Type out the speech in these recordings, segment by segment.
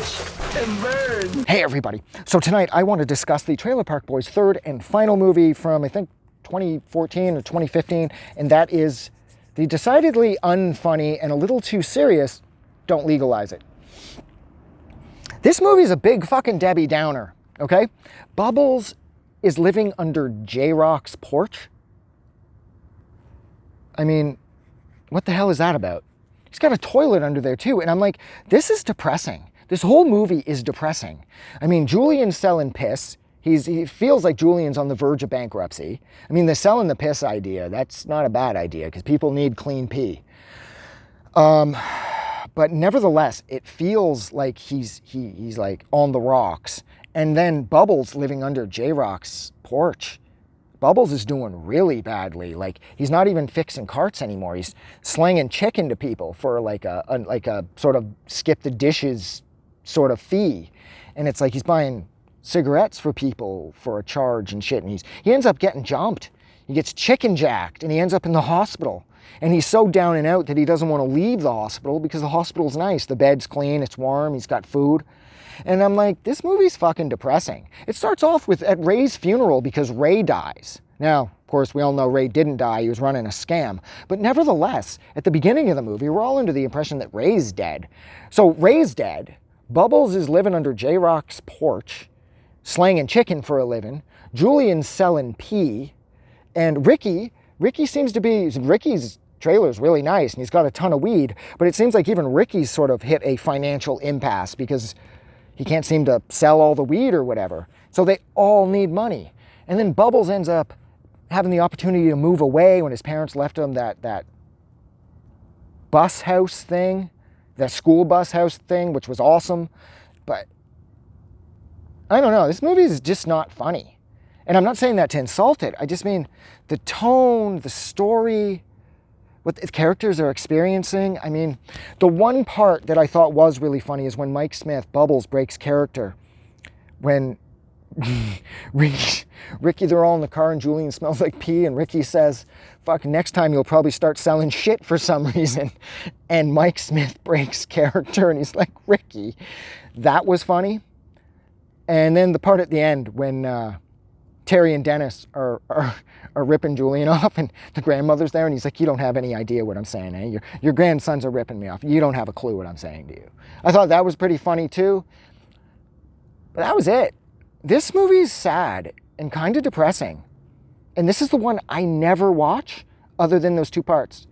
Watch and burn. Hey everybody. So tonight I want to discuss the Trailer Park Boys' third and final movie from I think 2014 or 2015, and that is the decidedly unfunny and a little too serious Don't Legalize It. This movie is a big fucking Debbie Downer, okay? Bubbles is living under J-Rock's porch. I mean, what the hell is that about? He's got a toilet under there too, and I'm like, this is depressing. This whole movie is depressing. I mean, Julian's selling piss. He feels like Julian's on the verge of bankruptcy. I mean, the selling the piss idea, that's not a bad idea because people need clean pee. But nevertheless, it feels like he's like on the rocks. And then Bubbles living under J-Rock's porch. Bubbles is doing really badly. Like, he's not even fixing carts anymore. He's slanging chicken to people for like a sort of skip the dishes sort of fee. And it's like he's buying cigarettes for people for a charge and shit. And he ends up getting jumped. He gets chicken jacked and he ends up in the hospital. And he's so down and out that he doesn't want to leave the hospital because the hospital's nice. The bed's clean, it's warm, he's got food. And I'm like, this movie's fucking depressing. It starts off with at Ray's funeral because Ray dies. Now, of course, we all know Ray didn't die. He was running a scam. But nevertheless, at the beginning of the movie, we're all under the impression that Ray's dead. So Ray's dead. Bubbles is living under J-Rock's porch, slanging chicken for a living. Julian's selling pee. And Ricky seems to be, Ricky's trailer's really nice and he's got a ton of weed, but it seems like even Ricky's sort of hit a financial impasse because he can't seem to sell all the weed or whatever. So they all need money. And then Bubbles ends up having the opportunity to move away when his parents left him that bus house thing, that school bus house thing, which was awesome. But I don't know, this movie is just not funny. And I'm not saying that to insult it. I just mean the tone, the story, what the characters are experiencing. I mean, the one part that I thought was really funny is when Mike Smith, Bubbles, breaks character. When Ricky, they're all in the car and Julian smells like pee and Ricky says, fuck, next time you'll probably start selling shit for some reason. And Mike Smith breaks character and he's like, Ricky. That was funny. And then the part at the end when Terry and Dennis are ripping Julian off and the grandmother's there and he's like, you don't have any idea what I'm saying, eh? Your grandsons are ripping me off. You don't have a clue what I'm saying to you. I thought that was pretty funny too. But that was it. This movie is sad and kind of depressing. And this is the one I never watch other than those two parts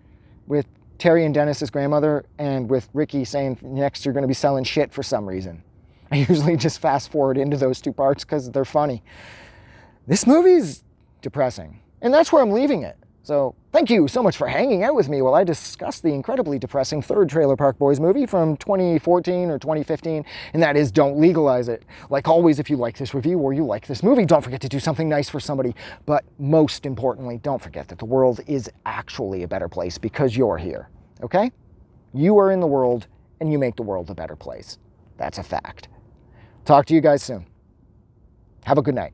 with Terry and Dennis's grandmother and with Ricky saying next you're going to be selling shit for some reason. I usually just fast forward into those two parts because they're funny. This movie's depressing, and that's where I'm leaving it. So thank you so much for hanging out with me while I discuss the incredibly depressing third Trailer Park Boys movie from 2014 or 2015, and that is Don't Legalize It. Like always, if you like this review or you like this movie, don't forget to do something nice for somebody, but most importantly, don't forget that the world is actually a better place because you're here, okay? You are in the world, and you make the world a better place. That's a fact. Talk to you guys soon. Have a good night.